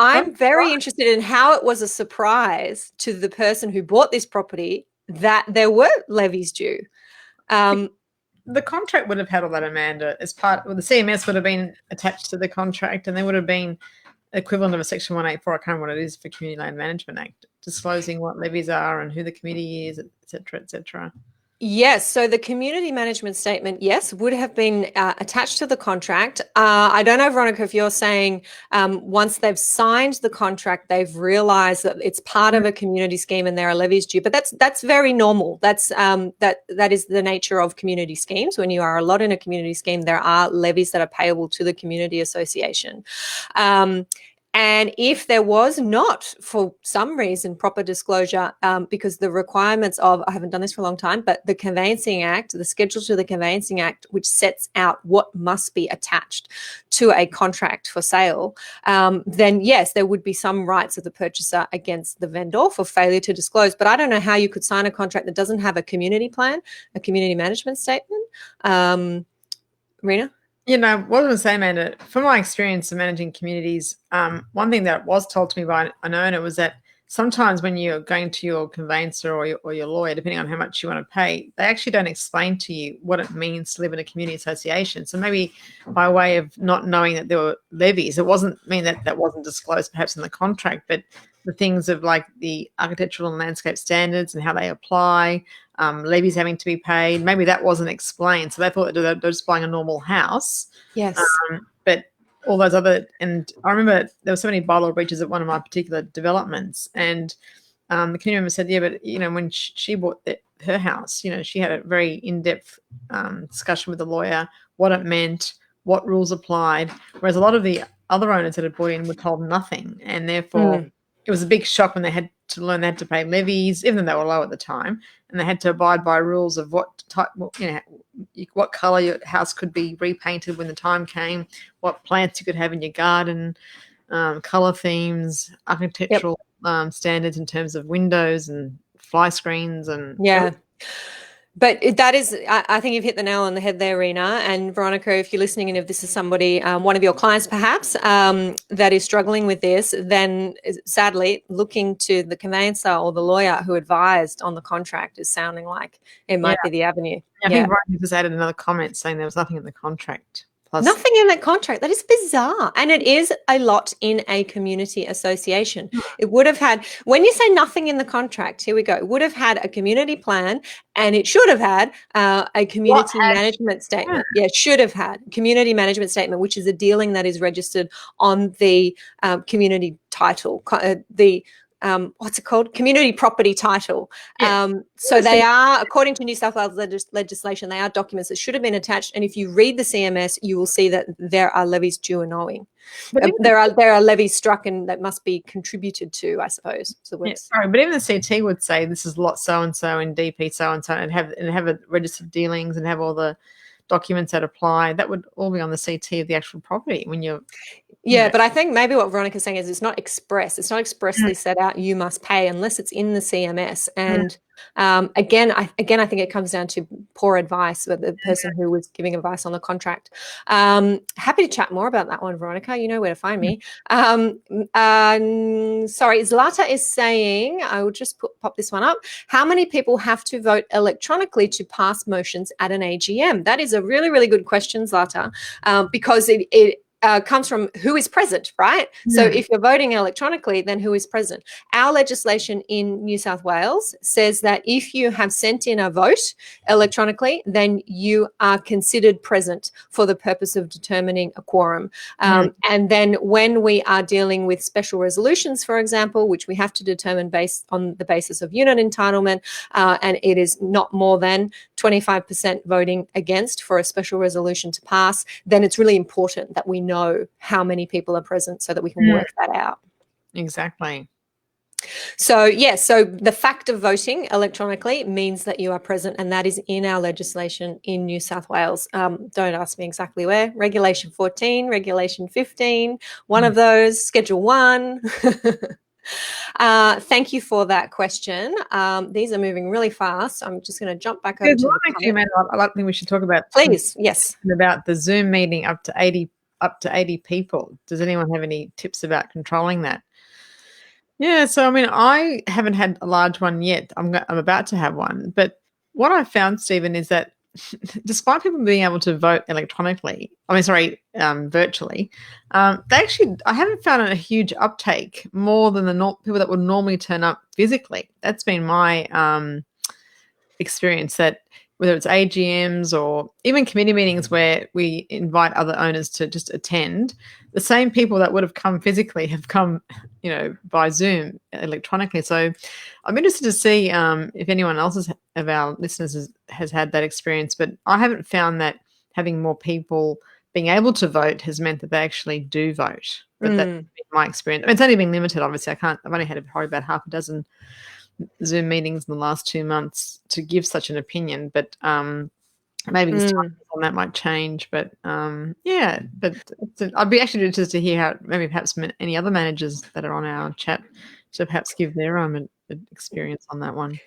I'm very interested in how it was a surprise to the person who bought this property that there were levies due. The contract would have had all that, Amanda, as part. Well, the CMS would have been attached to the contract, and there would have been equivalent of a Section 184. I can't remember what it is for Community Land Management Act, disclosing what levies are and who the committee is, etc., etc. Yes, so the community management statement, yes, would have been attached to the contract. I don't know, Veronica, if you're saying once they've signed the contract, they've realised that it's part of a community scheme and there are levies due. But that's very normal. That's that is the nature of community schemes. When you are a lot in a community scheme, there are levies that are payable to the community association. And if there was not, for some reason, proper disclosure, because the requirements of, I haven't done this for a long time, but the Conveyancing Act, the schedule to the Conveyancing Act, which sets out what must be attached to a contract for sale, then yes, there would be some rights of the purchaser against the vendor for failure to disclose. But I don't know how you could sign a contract that doesn't have a community plan, a community management statement. Reena? You know, what I was going to say, Amanda, from my experience of managing communities, one thing that was told to me by an owner was that sometimes when you're going to your conveyancer or your lawyer, depending on how much you want to pay, they actually don't explain to you what it means to live in a community association. So maybe by way of not knowing that there were levies, it wasn't mean that that wasn't disclosed perhaps in the contract, but the things of like the architectural and landscape standards and how they apply, levies having to be paid. Maybe that wasn't explained. So they thought they were just buying a normal house. Yes. But all those other, and I remember there were so many bylaw breaches at one of my particular developments. And the community member said, yeah, but, you know, when she bought her house, you know, she had a very in-depth discussion with the lawyer, what it meant, what rules applied. Whereas a lot of the other owners that had bought in were told nothing. And therefore, it was a big shock when they had to learn they had to pay levies, even though they were low at the time, and they had to abide by rules of what type, you know, what colour your house could be repainted when the time came, what plants you could have in your garden, colour themes, architectural standards in terms of windows and fly screens and everything. But that is, I think you've hit the nail on the head there, Reena. And Veronica, if you're listening and if this is somebody, one of your clients perhaps, that is struggling with this, then sadly looking to the conveyancer or the lawyer who advised on the contract is sounding like it might be the avenue. I think Veronica just added another comment saying there was nothing in the contract. Plus, nothing in that contract. That is bizarre. And it is a lot in a community association. It would have had, when you say nothing in the contract, here we go, it would have had a community plan, and it should have had a community management statement. Yeah, it should have had community management statement, which is a dealing that is registered on the community title, what's it called? Community property title. So they are, according to New South Wales legislation, they are documents that should have been attached. And if you read the CMS, you will see that there are levies due and owing. There are levies struck and that must be contributed to, I suppose. Sorry, but even the CT would say this is lot so and so and DP so and so, and have a registered dealings and have all the documents that apply. That would all be on the CT of the actual property when you're. Yeah, but I think maybe what Veronica's saying is it's not express. It's not expressly set out you must pay unless it's in the CMS. And Again, I think it comes down to poor advice with the person who was giving advice on the contract. Happy to chat more about that one, Veronica. You know where to find me. Sorry, Zlata is saying, I will just pop this one up. How many people have to vote electronically to pass motions at an AGM? That is a really, really good question, Zlata, because it comes from who is present, right? So if you're voting electronically, then who is present? Our legislation in New South Wales says that if you have sent in a vote electronically, then you are considered present for the purpose of determining a quorum. And then when we are dealing with special resolutions, for example, which we have to determine based on the basis of unit entitlement, and it is not more than 25% voting against for a special resolution to pass, then it's really important that we know how many people are present so that we can work that out. Exactly. So, so the fact of voting electronically means that you are present, and that is in our legislation in New South Wales. Don't ask me exactly where. Regulation 14, Regulation 15, one of those, Schedule 1. Thank you for that question. These are moving really fast. I'm just going to jump back over to the actually, man, I think we should talk about. Please, yes. About the Zoom meeting up to 80 people. Does anyone have any tips about controlling that? Yeah, so I mean, I haven't had a large one yet. I'm about to have one, but what I found, Stephen, is that despite people being able to vote electronically, virtually, they actually, I haven't found a huge uptake more than the people that would normally turn up physically. That's been my experience, that whether it's AGMs or even committee meetings where we invite other owners to just attend, the same people that would have come physically have come, by Zoom electronically. So I'm interested to see if anyone else of our listeners has had that experience, but I haven't found that having more people being able to vote has meant that they actually do vote. But that's been my experience. I mean, it's only been limited, obviously. I've only had probably about half a dozen Zoom meetings in the last 2 months to give such an opinion, but maybe this time that might change. But I'd be actually interested to hear how maybe perhaps any other managers that are on our chat to perhaps give their experience on that one.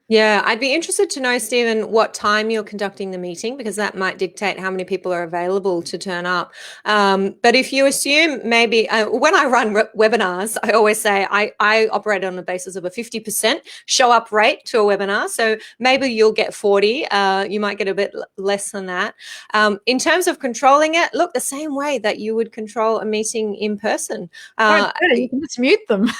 Yeah, I'd be interested to know, Stephen, what time you're conducting the meeting, because that might dictate how many people are available to turn up. But if you assume maybe when I run webinars, I always say I operate on the basis of a 50% show up rate to a webinar. So maybe you'll get 40. You might get a bit less than that. In terms of controlling it, look, the same way that you would control a meeting in person. You can just mute them.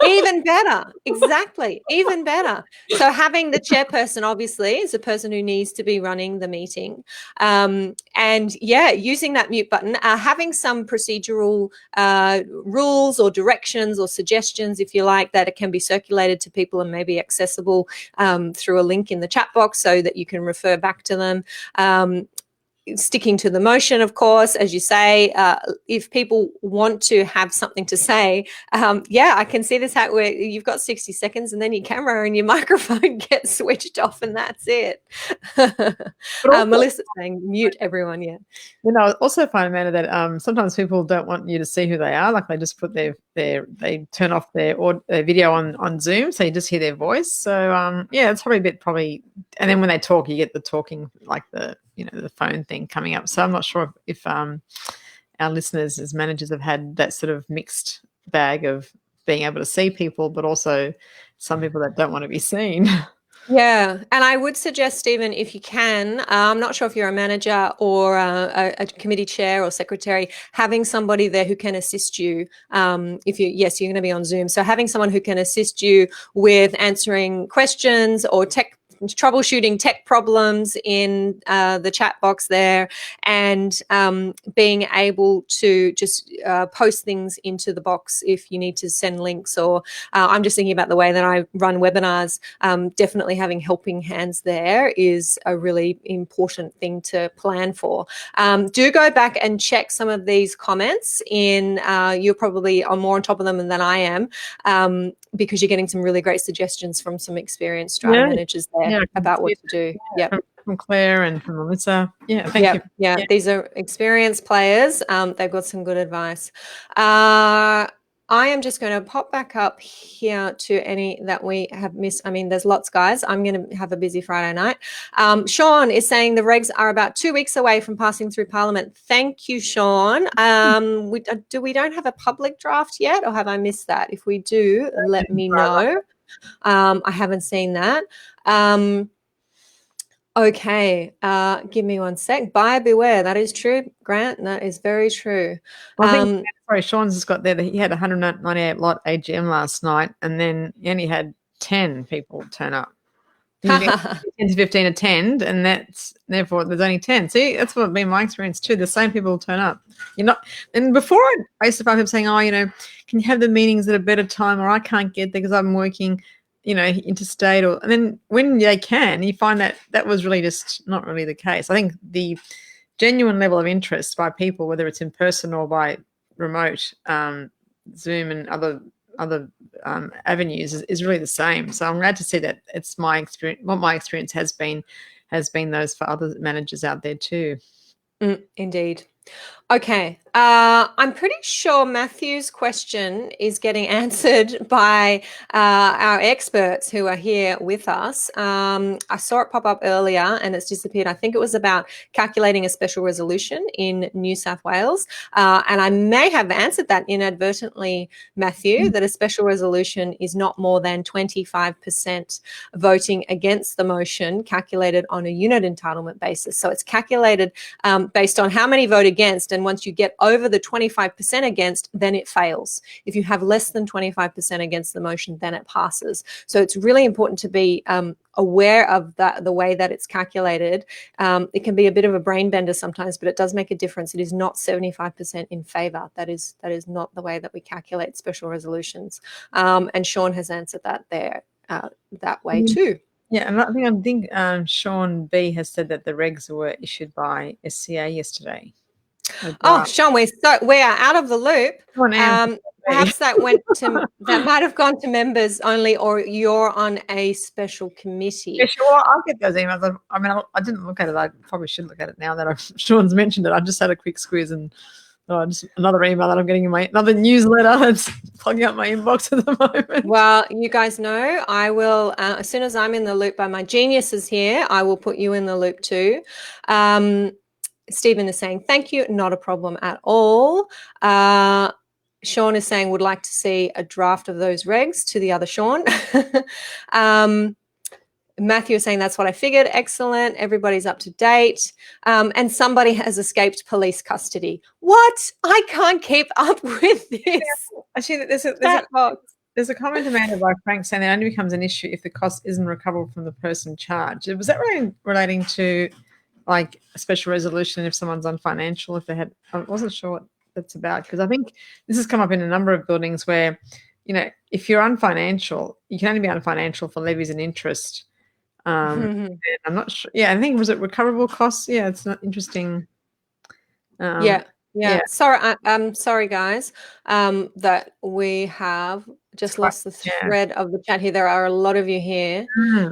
Even better. Exactly. Even better. So having the chairperson obviously is the person who needs to be running the meeting. Using that mute button, having some procedural rules or directions or suggestions, if you like, that it can be circulated to people and maybe accessible through a link in the chat box so that you can refer back to them. Sticking to the motion, of course, as you say, if people want to have something to say, I can see this hat where you've got 60 seconds and then your camera and your microphone gets switched off and that's it. Melissa's saying mute everyone, yeah. I also find, Amanda, that sometimes people don't want you to see who they are. Like they just put they turn off their video on Zoom, so you just hear their voice. So it's probably a bit and then when they talk, you get the talking, like the phone thing coming up. So I'm not sure if our listeners as managers have had that sort of mixed bag of being able to see people, but also some people that don't want to be seen. Yeah, and I would suggest, Stephen, if you can, I'm not sure if you're a manager or a committee chair or secretary, having somebody there who can assist you. If you're going to be on Zoom, so having someone who can assist you with answering questions or troubleshooting tech problems in the chat box there, and being able to just post things into the box if you need to send links. Or I'm just thinking about the way that I run webinars. Definitely having helping hands there is a really important thing to plan for. Do go back and check some of these comments in. You're probably more on top of them than I am, because you're getting some really great suggestions from some experienced Strata managers there about what to do. Yeah, from Claire and from Melissa. Yeah, thank you. Yeah, these are experienced players. They've got some good advice. I am just going to pop back up here to any that we have missed. I mean, there's lots, guys. I'm going to have a busy Friday night. Sean is saying the regs are about 2 weeks away from passing through Parliament. Thank you, Sean. We don't have a public draft yet, or have I missed that? If we do, let me know. I haven't seen that. Okay, give me one sec. Buyer beware. That is true, Grant. That is very true. Well, I think, sorry, Sean's just got there that he had 198 lot AGM last night, and then he only had 10 people turn up. 10 to 15 attend, and therefore there's only 10. See, that's what been my experience too. The same people turn up. You're not. And before I used to find people saying, "Oh, can you have the meetings at a better time?" Or I can't get there because I'm working, interstate. And then when they can, you find that was really just not really the case. I think the genuine level of interest by people, whether it's in person or by remote, Zoom and other avenues is really the same. So I'm glad to see that it's my experience. What my experience has been those for other managers out there too. Indeed. Okay. I'm pretty sure Matthew's question is getting answered by our experts who are here with us. I saw it pop up earlier and it's disappeared. I think it was about calculating a special resolution in New South Wales. And I may have answered that inadvertently, Matthew, that a special resolution is not more than 25% voting against the motion calculated on a unit entitlement basis. So it's calculated based on how many vote against. And once you get over the 25% against, then it fails. If you have less than 25% against the motion, then it passes. So it's really important to be aware of the way that it's calculated. It can be a bit of a brain bender sometimes, but it does make a difference. It is not 75% in favour. That is not the way that we calculate special resolutions. And Sean has answered that there that way too. Yeah, and I think Sean B has said that the regs were issued by SCA yesterday. Oh, Sean, we are out of the loop. Perhaps that might have gone to members only, or you're on a special committee. Yeah, sure. I'll get those emails. I mean, I didn't look at it. I probably should look at it now that Sean's mentioned it. I just had a quick squeeze and just another email that I'm getting in another newsletter that's plugging up my inbox at the moment. Well, you guys know I will, as soon as I'm in the loop by my geniuses here, I will put you in the loop too. Stephen is saying, thank you, not a problem at all. Sean is saying, would like to see a draft of those regs to the other Sean. Matthew is saying, that's what I figured. Excellent. Everybody's up to date. And somebody has escaped police custody. What? I can't keep up with this. Actually, there's a comment made by Frank saying it only becomes an issue if the cost isn't recoverable from the person charged. Was that relating to like a special resolution if someone's unfinancial, if they had, I wasn't sure what that's about, because I think this has come up in a number of buildings where, if you're unfinancial, you can only be unfinancial for levies and interest. I'm not sure. Yeah, I think, was it recoverable costs? Yeah, it's not interesting. Yeah. Sorry, I'm sorry, guys, that we have just lost the thread of the chat here. There are a lot of you here.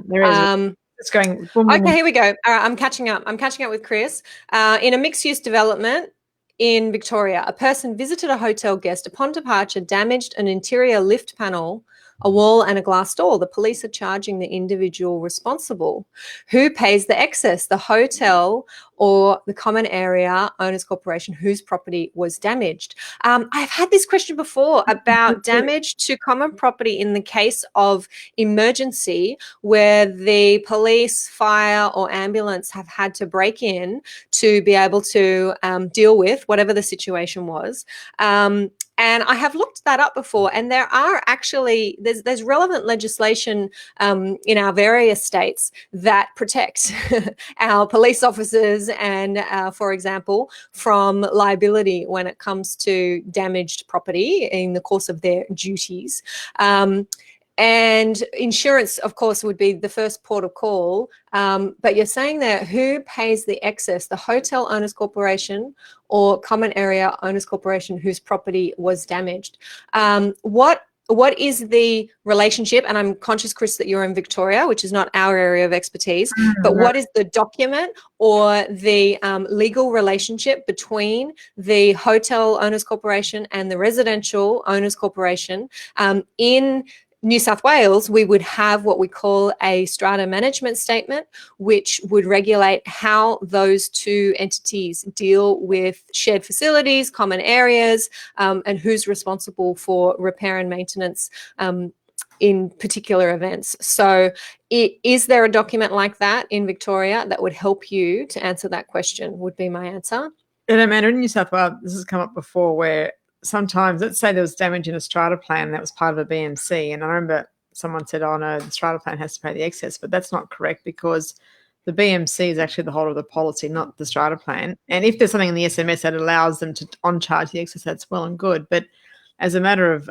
There is. It's going. Okay, here we go. All right, I'm catching up. With Chris. In a mixed-use development in Victoria, a person visited a hotel guest. Upon departure, damaged an interior lift panel, a wall and a glass door. The police are charging the individual responsible. Who pays the excess? The hotel or the common area owners corporation whose property was damaged? I've had this question before about damage to common property in the case of emergency where the police, fire or ambulance have had to break in to be able to deal with whatever the situation was. And I have looked that up before, and there are actually there's relevant legislation in our various states that protect our police officers and, for example, from liability when it comes to damaged property in the course of their duties. And insurance, of course, would be the first port of call. But you're saying that who pays the excess, the hotel owners corporation or common area owners corporation whose property was damaged? What what is the relationship? And I'm conscious, Chris, that you're in Victoria, which is not our area of expertise, but what is the document or the legal relationship between the Hotel Owners Corporation and the Residential Owners Corporation? In New South Wales, we would have what we call a strata management statement, which would regulate how those two entities deal with shared facilities, common areas, and who's responsible for repair and maintenance in particular events. So is there a document like that in Victoria that would help you to answer that question, would be my answer. And Amanda, in New South Wales, this has come up before where sometimes, let's say there was damage in a strata plan that was part of a BMC, and I remember someone said, oh no, the strata plan has to pay the excess, but that's not correct because the BMC is actually the holder of the policy, not the strata plan. And if there's something in the SMS that allows them to on-charge the excess, that's well and good. But as a matter of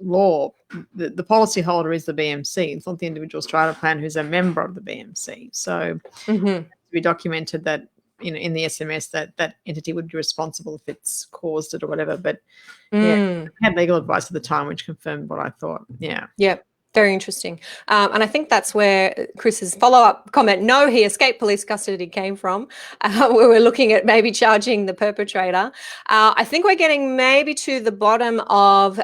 law, the policy holder is the BMC. It's not the individual strata plan who's a member of the BMC. So it has to be documented that, you know, in the SMS that entity would be responsible if it's caused it or whatever. But yeah, I had legal advice at the time which confirmed what I thought. Yeah. Yep. Very interesting. And I think that's where Chris's follow-up comment, no, he escaped police custody, came from, where we're looking at maybe charging the perpetrator. I think we're getting maybe to the bottom of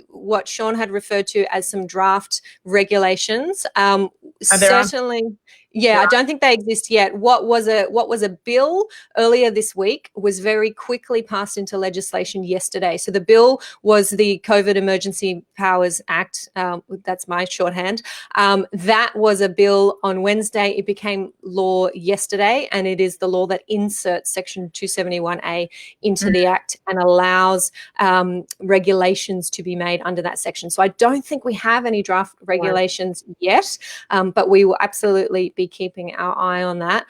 what Sean had referred to as some draft regulations. Certainly, yeah, I don't think they exist yet. What was a bill earlier this week was very quickly passed into legislation yesterday. So the bill was the COVID Emergency Powers Act. That's my shorthand. That was a bill on Wednesday. It became law yesterday, and it is the law that inserts Section 271A into the Act and allows regulations to be made under that section. So I don't think we have any draft regulations yet, but we will absolutely be keeping our eye on that.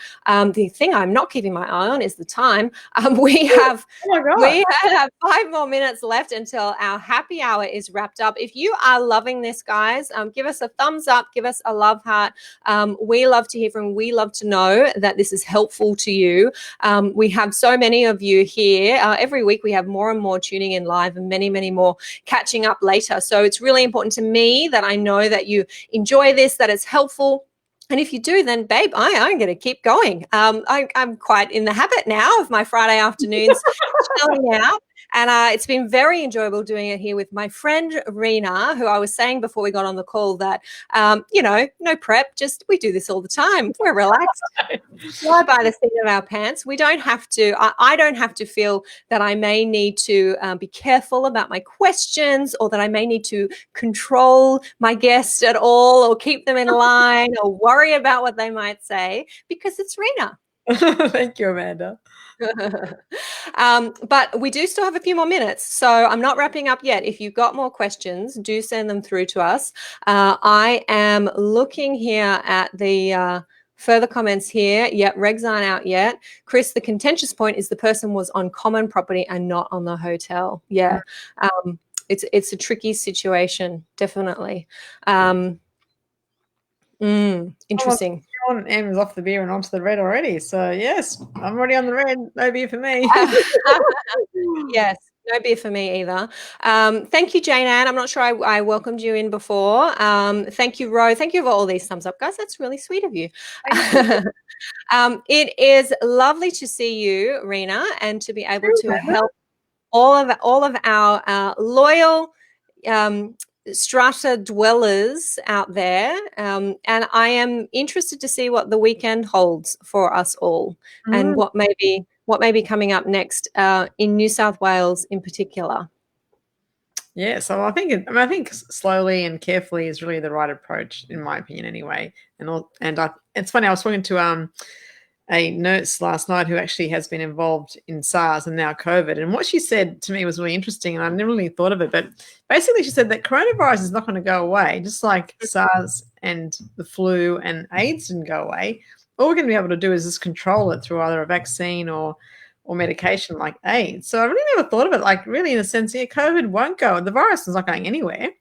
The thing I'm not keeping my eye on is the time. We have 5 more minutes left until our happy hour is wrapped up. If you are loving this, guys, give us a thumbs up, give us a love heart. We love to hear from, we love to know that this is helpful to you. We have so many of you here. Every week we have more and more tuning in live and many, many more catching up later. So it's really important to me that I know that you enjoy this, that it's helpful. And if you do, then, babe, I'm going to keep going. I'm quite in the habit now of my Friday afternoons chilling out. And it's been very enjoyable doing it here with my friend Reena, who I was saying before we got on the call that, no prep, just we do this all the time. We're relaxed. Fly by the seat of our pants. We don't have to, I don't have to feel that I may need to be careful about my questions or that I may need to control my guests at all or keep them in line or worry about what they might say because it's Reena. Thank you, Amanda. But we do still have a few more minutes, so I'm not wrapping up yet. If you've got more questions, do send them through to us. I am looking here at the further comments here. Yep, regs aren't out yet. Chris, the contentious point is the person was on common property and not on the hotel. Yeah, it's a tricky situation, definitely. Interesting. Sean M is off the beer and onto the red already. So yes, I'm already on the red. No beer for me. Yes, no beer for me either. Thank you, Jane Ann. I'm not sure I welcomed you in before. Thank you, Ro. Thank you for all these thumbs up, guys. That's really sweet of you. It is lovely to see you, Reena, and to be able to help all of our loyal strata dwellers out there, and I am interested to see what the weekend holds for us all and what may be coming up next in New South Wales in particular. Yeah, so I think slowly and carefully is really the right approach, in my opinion, anyway. It's funny. I was talking to a nurse last night who actually has been involved in SARS and now COVID. And what she said to me was really interesting, and I never really thought of it. But basically she said that coronavirus is not going to go away, just like SARS and the flu and AIDS didn't go away. All we're going to be able to do is just control it through either a vaccine or medication like AIDS. So I really never thought of it like really in a sense, yeah, COVID won't go. The virus is not going anywhere.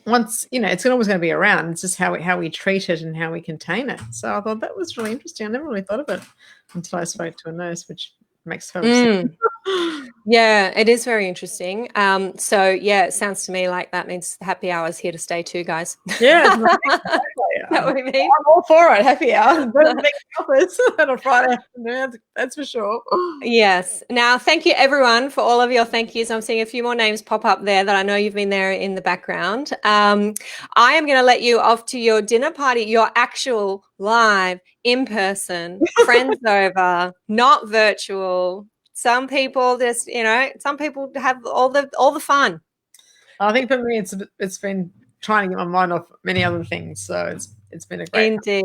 Once, it's always going to be around. It's just how we treat it and how we contain it. So I thought that was really interesting. I never really thought of it until I spoke to a nurse, which makes total sense. Yeah, it is very interesting. So yeah, it sounds to me like that means happy hour is here to stay too, guys. Yeah, Is exactly. that I'm what I mean? all for it. Happy hour. Better than being in the office on a Friday afternoon. That's for sure. Yes. Now, thank you everyone for all of your thank yous. I'm seeing a few more names pop up there that I know you've been there in the background. I am going to let you off to your dinner party, your actual live, in person, friends over, not virtual. Some people just, some people have all the fun. I think for me, it's been trying to get my mind off many other things. So it's been a great. Indeed.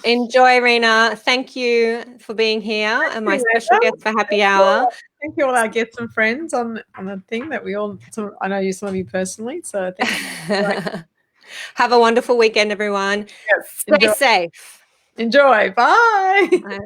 Enjoy, Reena. Thank you for being here and my special guest for happy hour. Thank you all our guests and friends on the thing that we all. I know some of you personally, so thank you. Have a wonderful weekend, everyone. Yes, Stay safe. enjoy. Bye. Bye.